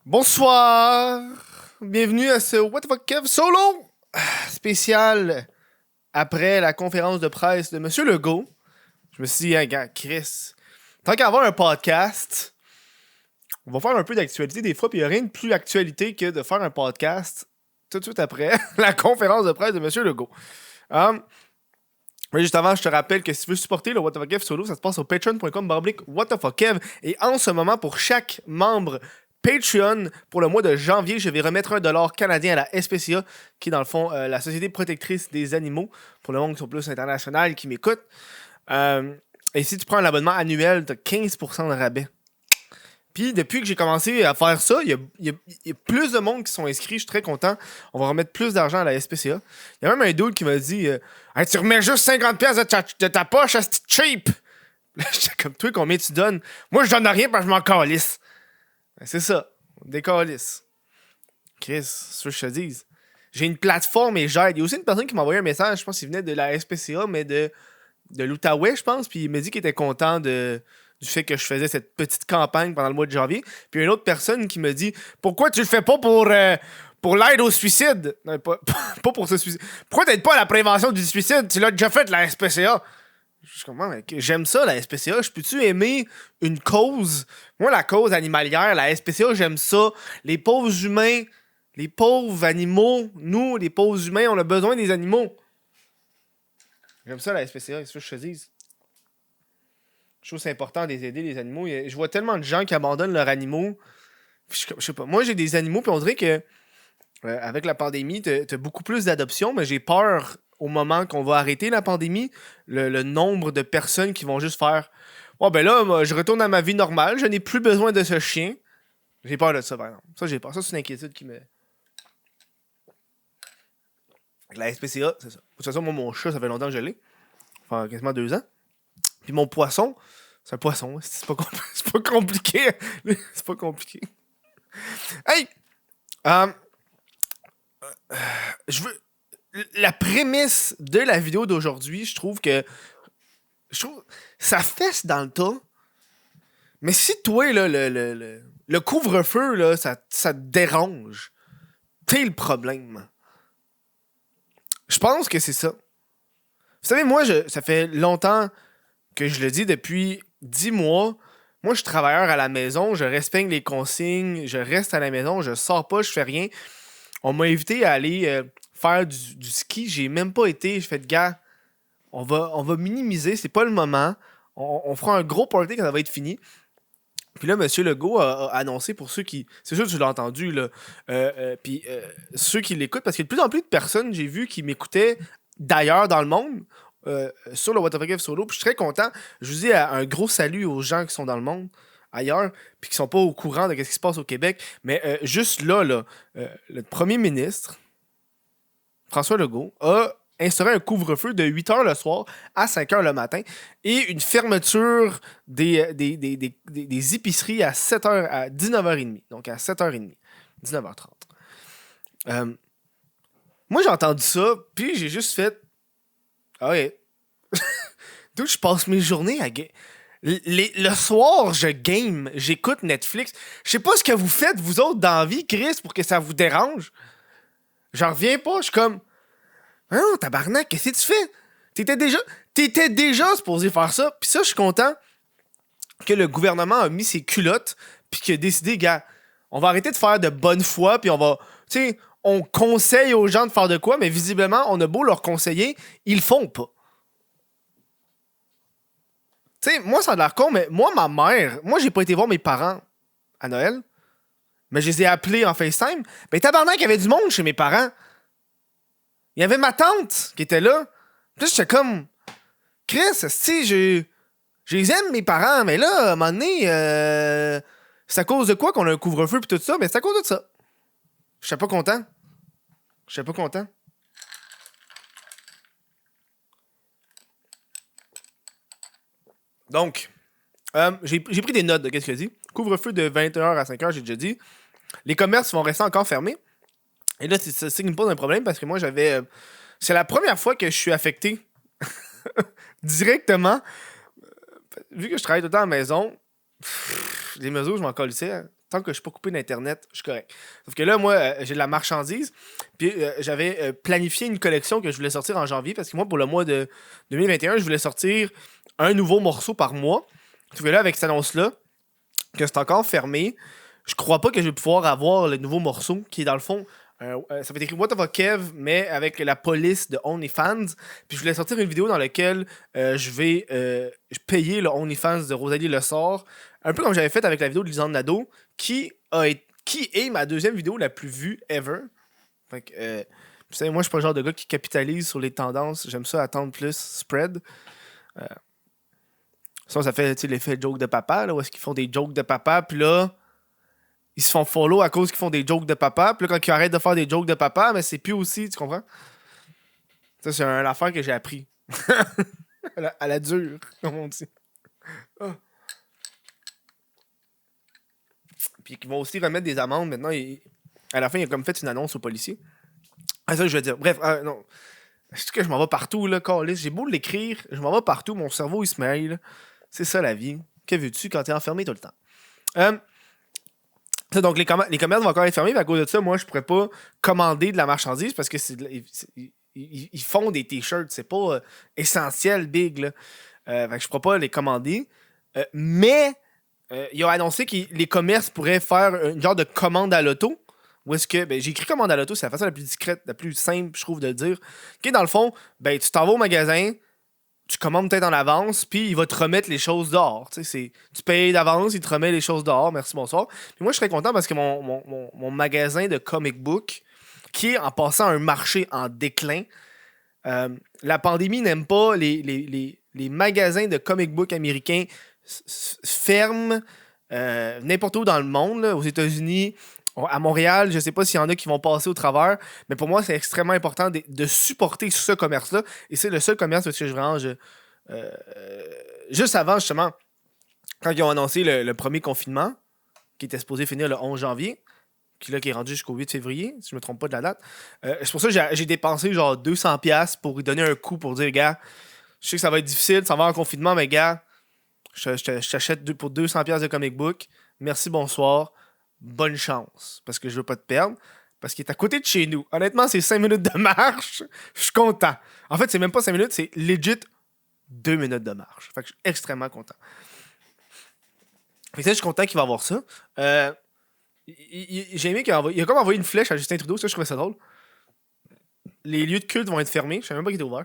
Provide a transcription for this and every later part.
Bonsoir! Bienvenue à ce What the fuck Kev solo spécial après la conférence de presse de Monsieur Legault. Je me suis dit, hey, gars, Chris, tant qu'à avoir un podcast, on va faire un peu d'actualité des fois, puis il n'y a rien de plus actualité que de faire un podcast tout de suite après la conférence de presse de Monsieur Legault. Mais juste avant, je te rappelle que si tu veux supporter le What the fuck Kev solo, ça se passe au patreon.com/What the fuck Kev. Et en ce moment, pour chaque membre Patreon, pour le mois de janvier, je vais remettre $1 canadien à la SPCA, qui est dans le fond la Société protectrice des animaux, pour le monde qui sont plus international, qui m'écoute. Et si tu prends un abonnement annuel, tu as 15% de rabais. Puis depuis que j'ai commencé à faire ça, il y a plus de monde qui sont inscrits, je suis très content. On va remettre plus d'argent à la SPCA. Il y a même un dude qui m'a dit hey, tu remets juste 50$ de ta poche à ce cheap! J'étais comme toi, combien tu donnes? Moi, je donne rien parce que je m'en calisse. C'est ça, des calices. Chris, c'est ce que je te dis. J'ai une plateforme et j'aide. Il y a aussi une personne qui m'a envoyé un message, je pense qu'il venait de la SPCA, mais de l'Outaouais, je pense, puis il m'a dit qu'il était content du fait que je faisais cette petite campagne pendant le mois de janvier. Puis une autre personne qui me dit pourquoi tu le fais pas pour l'aide au suicide? Non, pas pour se suicider. Pourquoi t'aides pas à la prévention du suicide? Tu l'as déjà fait, la SPCA. Je comprends, mais j'aime ça, la SPCA. Je peux-tu aimer une cause? Moi, la cause animalière, la SPCA, j'aime ça. Les pauvres humains, les pauvres animaux, nous, les pauvres humains, on a besoin des animaux. J'aime ça, la SPCA, c'est ce que je te dis. Je trouve que c'est important de les aider, les animaux. Je vois tellement de gens qui abandonnent leurs animaux. Je sais pas. Moi, j'ai des animaux, puis on dirait que avec la pandémie, t'as beaucoup plus d'adoptions, mais j'ai peur au moment qu'on va arrêter la pandémie, le nombre de personnes qui vont juste faire oh ben là, moi, je retourne à ma vie normale, je n'ai plus besoin de ce chien. J'ai peur de ça, par exemple. Ça, j'ai peur. Ça, c'est une inquiétude qui me. La SPCA, c'est ça. De toute façon, moi, mon chat, ça fait longtemps que je l'ai. Enfin, quasiment 2 ans. Puis mon poisson, c'est un poisson. C'est pas, c'est pas compliqué. C'est pas compliqué. Hey! Je veux. La prémisse de la vidéo d'aujourd'hui, je trouve ça fesse dans le tas. Mais si toi, là, le couvre-feu, là, ça te dérange, t'es le problème. Je pense que c'est ça. Vous savez, moi, ça fait longtemps que je le dis, depuis 10 mois. Moi, je suis travailleur à la maison, je respecte les consignes, je reste à la maison, je sors pas, je fais rien. On m'a invité à aller faire du ski, j'ai même pas été. Je fais de gars, on va minimiser, c'est pas le moment. On fera un gros party quand ça va être fini. Puis là, M. Legault a annoncé pour ceux qui. C'est sûr que tu l'as entendu, là. Puis ceux qui l'écoutent, parce qu'il y a de plus en plus de personnes, j'ai vu, qui m'écoutaient d'ailleurs dans le monde, sur le What the fuck Kev solo. Puis je suis très content. Je vous dis un gros salut aux gens qui sont dans le monde, ailleurs, puis qui sont pas au courant de ce qui se passe au Québec. Mais juste là, le premier ministre, François Legault, a instauré un couvre-feu de 8h le soir à 5h le matin et une fermeture des épiceries à 7h à 19h30. Donc à 7h30. 19h30. Moi, j'ai entendu ça, puis j'ai juste fait ah ouais. D'où je passe mes journées à le soir, je game, j'écoute Netflix. Je sais pas ce que vous faites, vous autres, dans la vie, Chris, pour que ça vous dérange. J'en reviens pas, je suis comme non, tabarnak, qu'est-ce que tu fais? T'étais déjà supposé faire ça. Puis ça, je suis content que le gouvernement a mis ses culottes puis qu'il a décidé, gars, on va arrêter de faire de bonne foi puis on va, tu sais, on conseille aux gens de faire de quoi, mais visiblement, on a beau leur conseiller, ils le font pas. Tu sais, moi, ça a l'air con, mais moi, ma mère, moi, j'ai pas été voir mes parents à Noël, mais je les ai appelés en FaceTime. Ben, tabarnak, il y avait du monde chez mes parents. Il y avait ma tante qui était là. Puis j'étais comme Chris, si je les aime, mes parents, mais là, à un moment donné, c'est à cause de quoi qu'on a un couvre-feu pis tout ça? Mais c'est à cause de ça. J'étais pas content. Donc, j'ai pris des notes de qu'est-ce qu'il a dit. Couvre-feu de 20h à 5h, j'ai déjà dit. Les commerces vont rester encore fermés. Et là, c'est ça qui me pose un problème parce que moi, j'avais. C'est la première fois que je suis affecté directement. Vu que je travaille tout le temps à la maison, les mesures, je m'en colissais. tant que je suis pas coupé d'Internet, je suis correct. Sauf que là, moi, j'ai de la marchandise. Puis j'avais planifié une collection que je voulais sortir en janvier. Parce que moi, pour le mois de 2021, je voulais sortir un nouveau morceau par mois. Sauf que là, avec cette annonce-là, que c'est encore fermé, je crois pas que je vais pouvoir avoir le nouveau morceau qui est dans le fond. Ça va être écrit What the fuck Kev, mais avec la police de OnlyFans. Puis je voulais sortir une vidéo dans laquelle je vais payer le OnlyFans de Rosalie Le Sort. Un peu comme j'avais fait avec la vidéo de Lisande Nadeau, qui est ma deuxième vidéo la plus vue ever. Fait que, vous savez, moi, je suis pas le genre de gars qui capitalise sur les tendances. J'aime ça attendre plus, spread. Ça fait l'effet joke de papa, là, où est-ce qu'ils font des jokes de papa, puis là, ils se font follow à cause qu'ils font des jokes de papa, puis là, quand ils arrêtent de faire des jokes de papa, mais c'est plus aussi, tu comprends? Ça, c'est une affaire que j'ai appris. à la dure, comme on dit. Oh. Puis qu'ils vont aussi remettre des amendes maintenant. À la fin, il a comme fait une annonce aux policiers. Ah, ça, je veux dire. Bref, non. C'est que je m'en vais partout, là, câlisse. J'ai beau l'écrire, je m'en vais partout, mon cerveau, il se mêle. C'est ça, la vie. Que veux-tu quand t'es enfermé tout le temps? Donc, les commerces vont encore être fermés, mais à cause de ça, moi, je pourrais pas commander de la marchandise parce que ils font des t-shirts. C'est pas essentiel, big, là. Fait que je pourrais pas les commander. Mais, ils ont annoncé que les commerces pourraient faire une genre de commande à l'auto. Où est-ce que. Ben, j'ai écrit commande à l'auto, c'est la façon la plus discrète, la plus simple, je trouve, de le dire. OK, dans le fond, ben, tu t'en vas au magasin, tu commandes peut-être en avance, puis il va te remettre les choses dehors. Tu payes d'avance, il te remet les choses dehors. Merci, bonsoir. Puis moi, je serais content parce que mon magasin de comic book, qui est en passant un marché en déclin, la pandémie n'aime pas les magasins de comic book américains ferment n'importe où dans le monde, là, aux États-Unis. À Montréal, je sais pas s'il y en a qui vont passer au travers, mais pour moi, c'est extrêmement important de supporter ce commerce-là. Et c'est le seul commerce parce que juste avant, justement, quand ils ont annoncé le premier confinement, qui était supposé finir le 11 janvier, qui est rendu jusqu'au 8 février, si je me trompe pas de la date, c'est pour ça que j'ai dépensé genre 200$ pour lui donner un coup pour dire, gars, je sais que ça va être difficile, ça va en confinement, mais gars, je t'achète pour 200$ de comic book. Merci, bonsoir. Bonne chance, parce que je veux pas te perdre, parce qu'il est à côté de chez nous. Honnêtement, c'est 5 minutes de marche, je suis content. En fait, c'est même pas 5 minutes, c'est legit 2 minutes de marche. Fait que je suis extrêmement content. Fait que ça, je suis content qu'il va avoir ça. J'ai aimé qu'il a comme envoyé une flèche à Justin Trudeau, ça, je trouvais ça drôle. Les lieux de culte vont être fermés, je savais même pas qu'ils étaient ouverts.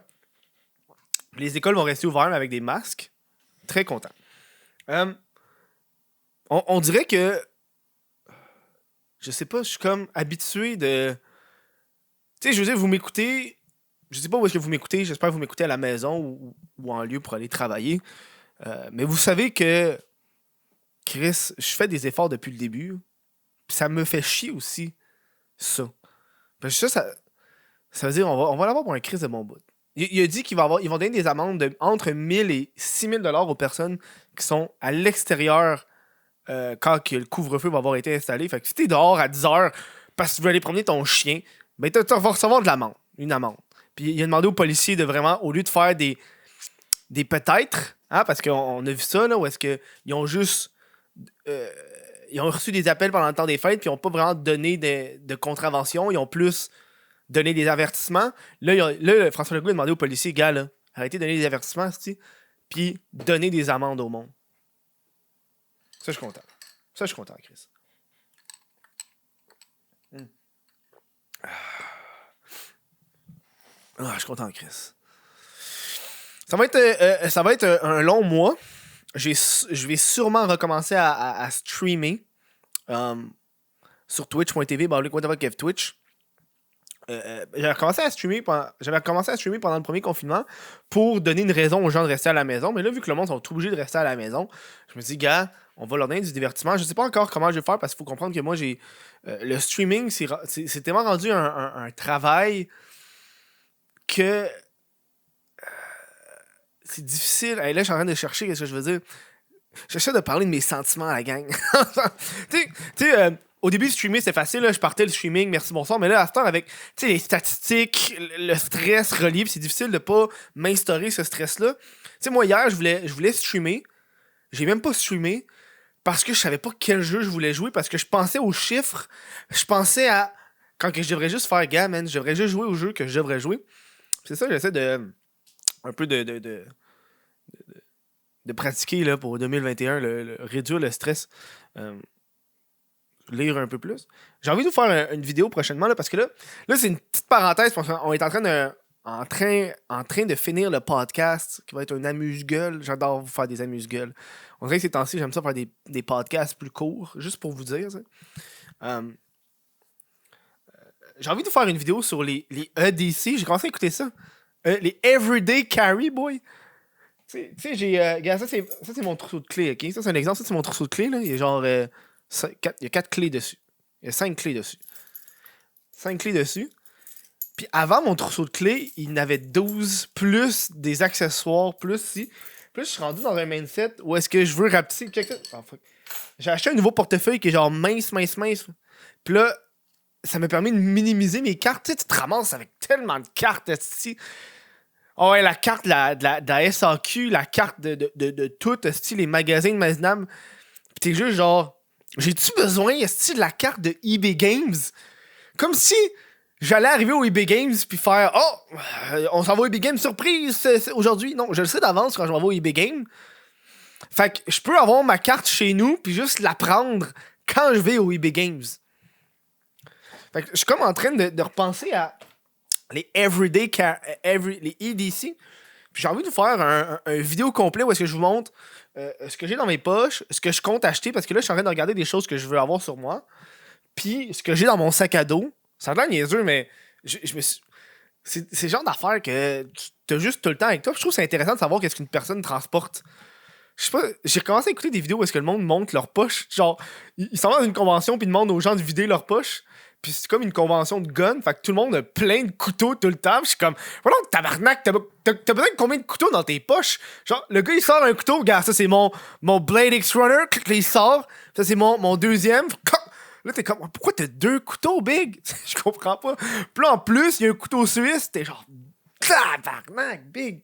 Les écoles vont rester ouvertes, mais avec des masques. Très content. On dirait que je sais pas, je suis comme habitué de... Tu sais, je veux dire, vous m'écoutez... Je sais pas où est-ce que vous m'écoutez. J'espère que vous m'écoutez à la maison ou en lieu pour aller travailler. Mais vous savez que... Chris, je fais des efforts depuis le début. Puis ça me fait chier aussi, ça. Parce que ça veut dire on va l'avoir pour un Chris de bon bout. Il a dit ils vont donner des amendes de entre 1000 et 6000$ aux personnes qui sont à l'extérieur quand le couvre-feu va avoir été installé. Fait que si t'es dehors à 10h parce que tu veux aller promener ton chien, ben tu vas recevoir de l'amende, une amende. Puis il a demandé aux policiers de vraiment, au lieu de faire des peut-être, hein, parce qu'on a vu ça, là, où est-ce qu'ils ont juste... ils ont reçu des appels pendant le temps des fêtes, puis ils n'ont pas vraiment donné de contraventions, ils ont plus donné des avertissements. Là, François Legault a demandé aux policiers, gars, là, arrêtez de donner des avertissements, puis donner des amendes au monde. Ça, je suis content. Ça, je suis content, Chris. Je suis content, Chris. Ça va être un long mois. Je vais sûrement recommencer à streamer sur twitch.tv, Twitch. J'avais commencé à streamer pendant le premier confinement pour donner une raison aux gens de rester à la maison. Mais là, vu que le monde sont obligés de rester à la maison, je me dis, gars, on va leur donner du divertissement. Je sais pas encore comment je vais faire parce qu'il faut comprendre que moi, j'ai le streaming, c'est tellement rendu un travail que c'est difficile. Là, je suis en train de chercher qu'est-ce que je veux dire. J'essaie de parler de mes sentiments à la gang. tu sais, au début, streamer, c'était facile. Là, je partais le streaming, merci, bonsoir. Mais là, à ce temps, avec les statistiques, le stress relié, c'est difficile de pas m'instaurer ce stress-là. Tu sais, moi, hier, je voulais streamer. J'ai même pas streamé. parce que je savais pas quel jeu je voulais jouer, parce que je pensais aux chiffres, je pensais à quand que je devrais juste faire gars, man, je devrais juste jouer au jeu que je devrais jouer. C'est ça, j'essaie de un peu de pratiquer là, pour 2021, réduire le stress, lire un peu plus. J'ai envie de vous faire une vidéo prochainement là, parce que là c'est une petite parenthèse parce qu'on est en train de finir le podcast qui va être un amuse-gueule. J'adore vous faire des amuse-gueules. On dirait que ces temps-ci, j'aime ça faire des podcasts plus courts, juste pour vous dire. J'ai envie de vous faire une vidéo sur les EDC. J'ai commencé à écouter ça. Les Everyday Carry, boy. Tu sais, regarde, ça, c'est mon trousseau de clés, ok? Ça, c'est un exemple. Ça, c'est mon trousseau de clés, là. Il y a genre. Il y a 4 clés dessus. Il y a 5 clés dessus. 5 clés dessus. Puis avant mon trousseau de clés, il y en avait 12, plus des accessoires, plus si. Plus je suis rendu dans un mindset où est-ce que je veux rapetisser. Oh, fuck. J'ai acheté un nouveau portefeuille qui est genre mince. Puis là, ça m'a permis de minimiser mes cartes. Tu sais, tu te ramasses avec tellement de cartes ici. Oh ouais, la carte de la SAQ, la carte de tout, les magasins de Maznam. Pis t'es juste genre, j'ai-tu besoin de la carte de eBay Games? Comme si j'allais arriver au eBay Games puis faire, oh, on s'en va au eBay Games, surprise, aujourd'hui. Non, je le sais d'avance quand je m'en vais au eBay Games. Fait que je peux avoir ma carte chez nous puis juste la prendre quand je vais au eBay Games. Fait que je suis comme en train de repenser à les Everyday, les EDC. Puis j'ai envie de vous faire un vidéo complet où est-ce que je vous montre ce que j'ai dans mes poches, ce que je compte acheter, parce que là, je suis en train de regarder des choses que je veux avoir sur moi. Puis ce que j'ai dans mon sac à dos. Ça a l'air niaiseux, mais je me suis... C'est le genre d'affaire que tu as juste tout le temps avec toi. Je trouve que c'est intéressant de savoir qu'est-ce qu'une personne transporte. Je sais pas, j'ai commencé à écouter des vidéos où est-ce que le monde monte leur poche. Genre, ils s'en vont dans une convention puis ils demandent aux gens de vider leur poche. Puis c'est comme une convention de gun, fait que tout le monde a plein de couteaux tout le temps. Puis je suis comme, voilà, tabarnak, t'as besoin de combien de couteaux dans tes poches? Genre, le gars il sort un couteau, regarde, ça c'est mon Blade X-Runner, il sort, ça c'est mon deuxième. Là t'es comme, pourquoi t'as 2 couteaux, big? Je comprends pas. Puis là en plus, il y a un couteau suisse, t'es genre, tabarnak, big.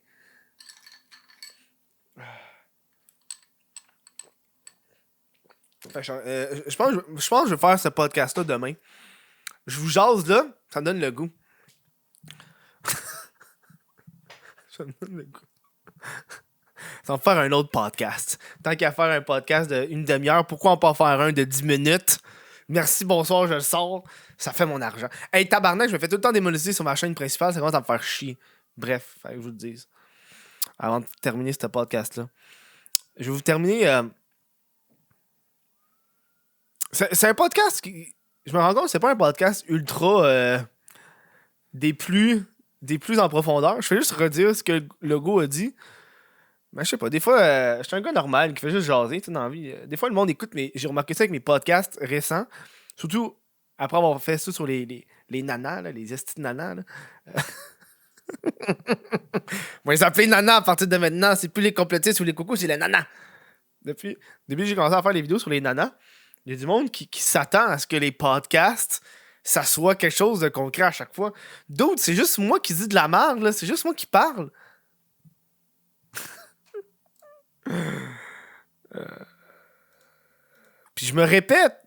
Fait que je pense que je vais faire ce podcast-là demain. Je vous jase là, ça me donne le goût. Ça me donne le goût. Ça va me faire un autre podcast. Tant qu'à faire un podcast d'une demi-heure, pourquoi on peut en faire un de 10 minutes? Merci, bonsoir, je le sors. Ça fait mon argent. Hey, tabarnak, je me fais tout le temps démonétiser sur ma chaîne principale, ça commence à me faire chier. Bref, faut que je vous le dise. Avant de terminer ce podcast-là. Je vais vous terminer... C'est un podcast qui... Je me rends compte que c'est pas un podcast ultra des plus en profondeur. Je fais juste redire ce que le gars a dit. Mais je sais pas, des fois, je suis un gars normal qui fait juste jaser, tu sais, dans la vie. Des fois, le monde écoute, mais j'ai remarqué ça avec mes podcasts récents. Surtout après avoir fait ça sur les nanas, là, les estis de nanas. Là. On va les appeler nanas à partir de maintenant. C'est plus les complétistes ou les cocos, c'est les nanas. Depuis que j'ai commencé à faire les vidéos sur les nanas, il y a du monde qui s'attend à ce que les podcasts, ça soit quelque chose de concret à chaque fois. D'autres, c'est juste moi qui dis de la merde, là. C'est juste moi qui parle. Puis je me répète.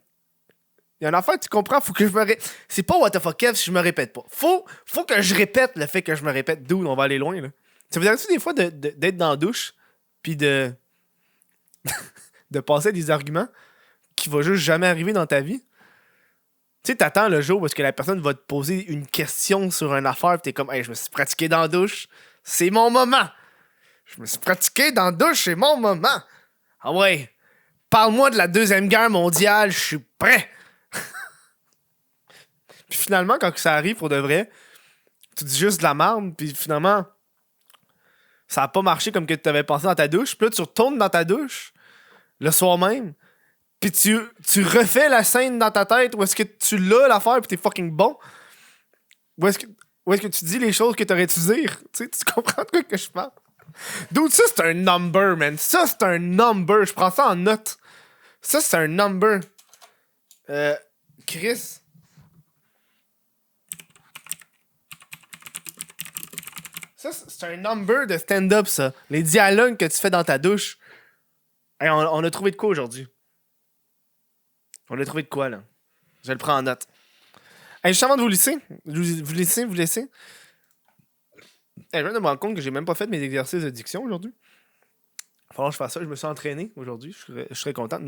Il y a une affaire, tu comprends? Faut que je me répète. C'est pas what the fuck Kev si je me répète pas. Faut que je répète le fait que je me répète. D'où on va aller loin, là. Ça vous arrive des fois d'être dans la douche, puis de passer des arguments qui vont juste jamais arriver dans ta vie? Tu sais, t'attends le jour où est-ce que la personne va te poser une question sur une affaire, pis t'es comme, hey, je me suis pratiqué dans la douche, c'est mon moment! Je me suis pratiqué dans la douche, c'est mon moment! Ah ouais, parle-moi de la Deuxième Guerre mondiale, je suis prêt! Puis finalement, quand ça arrive pour de vrai, tu dis juste de la merde, puis finalement, ça a pas marché comme que tu avais pensé dans ta douche, puis là, tu retournes dans ta douche, le soir même, pis tu refais la scène dans ta tête où est-ce que tu l'as l'affaire pis t'es fucking bon. Où est-ce que tu dis les choses que t'aurais dû dire. Tu sais, tu comprends de quoi que je parle? Dude, ça c'est un number, man. Ça c'est un number. Je prends ça en note. Ça c'est un number. Chris. Ça c'est un number de stand-up, ça. Les dialogues que tu fais dans ta douche. Hey, on a trouvé de quoi aujourd'hui? On a trouvé de quoi, là? Je le prends en note. Hey, juste avant de vous laisser, hey, je viens de me rendre compte que j'ai même pas fait mes exercices de diction aujourd'hui. Il va falloir que je fasse ça. Je me suis entraîné aujourd'hui. Je serais content.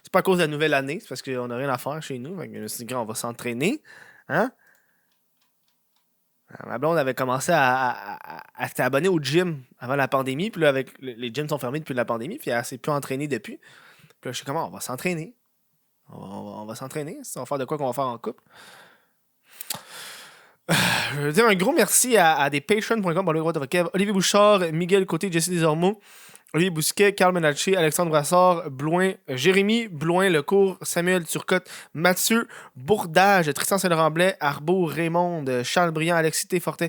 C'est pas à cause de la nouvelle année, c'est parce qu'on n'a rien à faire chez nous. Fait que je me suis dit, on va s'entraîner. Hein? Ma blonde avait commencé à s'abonner au gym avant la pandémie. Puis là, les gyms sont fermés depuis la pandémie. Puis elle s'est plus entraînée depuis. Puis là, je sais comment, on va s'entraîner. On va s'entraîner. On va faire de quoi qu'on va faire en couple. Je veux dire un gros merci à des patreons.com pour le droit de Kev, Olivier Bouchard, Miguel Côté, Jesse Desormeaux, Olivier Bousquet, Carl Menalché, Alexandre Brassard, Blouin, Jérémy Blouin, Lecourt, Samuel Turcotte, Mathieu Bourdage, Tristan Saint-Laurent-Blais, Arbaud, Raymond, Charles Briand, Alexis T. Fortin,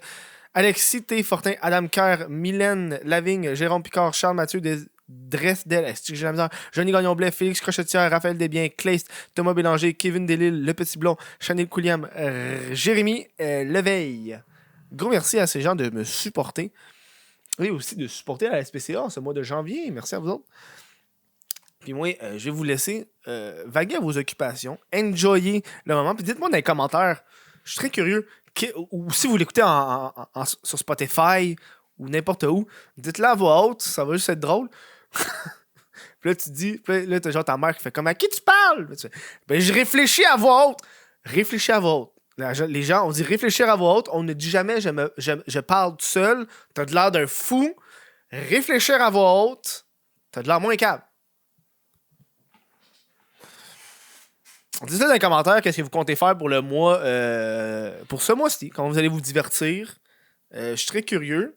Adam Kerr, Mylène Lavigne, Jérôme Picard, Charles Mathieu Dresdel, j'ai la misère, Johnny Gagnon-Blais, Félix Crochetière, Raphaël Desbiens, Kleist, Thomas Bélanger, Kevin Delisle, Le Petit Blond, Chanel Couliam, Jérémy Leveille. Gros merci à ces gens de me supporter. Et aussi de supporter la SPCA en ce mois de janvier. Merci à vous autres. Puis moi, je vais vous laisser vaguer à vos occupations, enjoyer le moment. Puis dites-moi dans les commentaires, je suis très curieux, ou si vous l'écoutez sur Spotify ou n'importe où, dites-le à voix haute, ça va juste être drôle. Puis là, tu dis, puis là, t'as genre ta mère qui fait comme à qui tu parles? Tu fais, ben, je réfléchis à voix haute. Réfléchis à voix haute. Les gens, on dit réfléchir à voix haute, on ne dit jamais je parle tout seul, t'as de l'air d'un fou. Réfléchir à voix haute, t'as de l'air moins calme. Dites-le dans les commentaires qu'est-ce que vous comptez faire pour le mois, pour ce mois-ci, comment vous allez vous divertir. Je suis très curieux.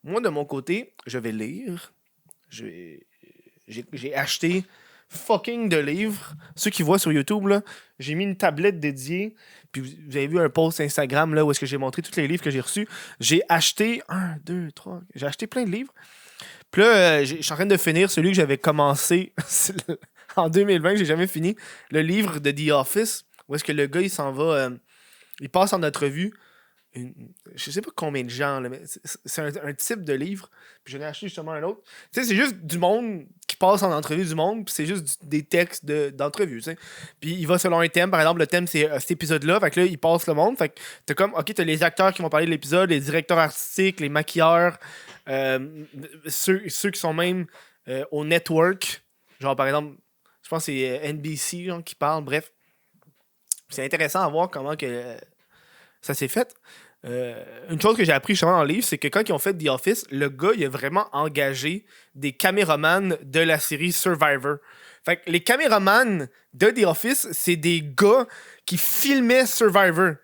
Moi, de mon côté, je vais lire. J'ai acheté fucking de livres. Ceux qui voient sur YouTube, là, j'ai mis une tablette dédiée. Puis vous avez vu un post Instagram là, où est-ce que j'ai montré tous les livres que j'ai reçus. J'ai acheté 1, 2, 3. J'ai acheté plein de livres. Puis là, je suis en train de finir celui que j'avais commencé en 2020, que j'ai jamais fini. Le livre de The Office, où est-ce que le gars, il s'en va... il passe en entrevue. Je sais pas combien de gens, là, mais c'est un type de livre. Puis j'en ai acheté justement un autre. Tu sais, c'est juste du monde qui passe en entrevue du monde, puis c'est juste des textes d'entrevue, tu sais. Puis il va selon un thème. Par exemple, le thème, c'est cet épisode-là. Fait que là, il passe le monde. Fait que t'as comme, OK, t'as les acteurs qui vont parler de l'épisode, les directeurs artistiques, les maquilleurs, ceux qui sont même au network. Genre, par exemple, je pense que c'est NBC genre, qui parle. Bref. C'est intéressant à voir comment que ça s'est fait. Une chose que j'ai appris justement dans le livre, c'est que quand ils ont fait The Office, le gars, il a vraiment engagé des caméramans de la série Survivor. Fait que les caméramans de The Office, c'est des gars qui filmaient Survivor.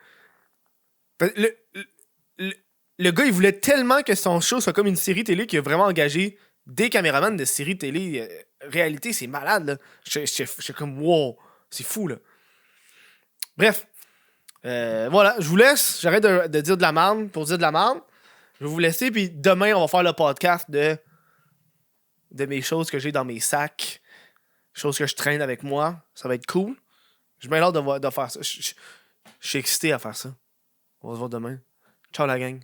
Le gars, il voulait tellement que son show soit comme une série télé qu'il a vraiment engagé des caméramans de série télé. Réalité, c'est malade, là. Je suis comme, wow, c'est fou, là. Bref. Voilà, je vous laisse. J'arrête de dire de la merde pour dire de la merde. Je vais vous laisser, puis demain, on va faire le podcast de mes choses que j'ai dans mes sacs. Choses que je traîne avec moi. Ça va être cool. J'ai bien hâte de faire ça. Je suis excité à faire ça. On va se voir demain. Ciao la gang.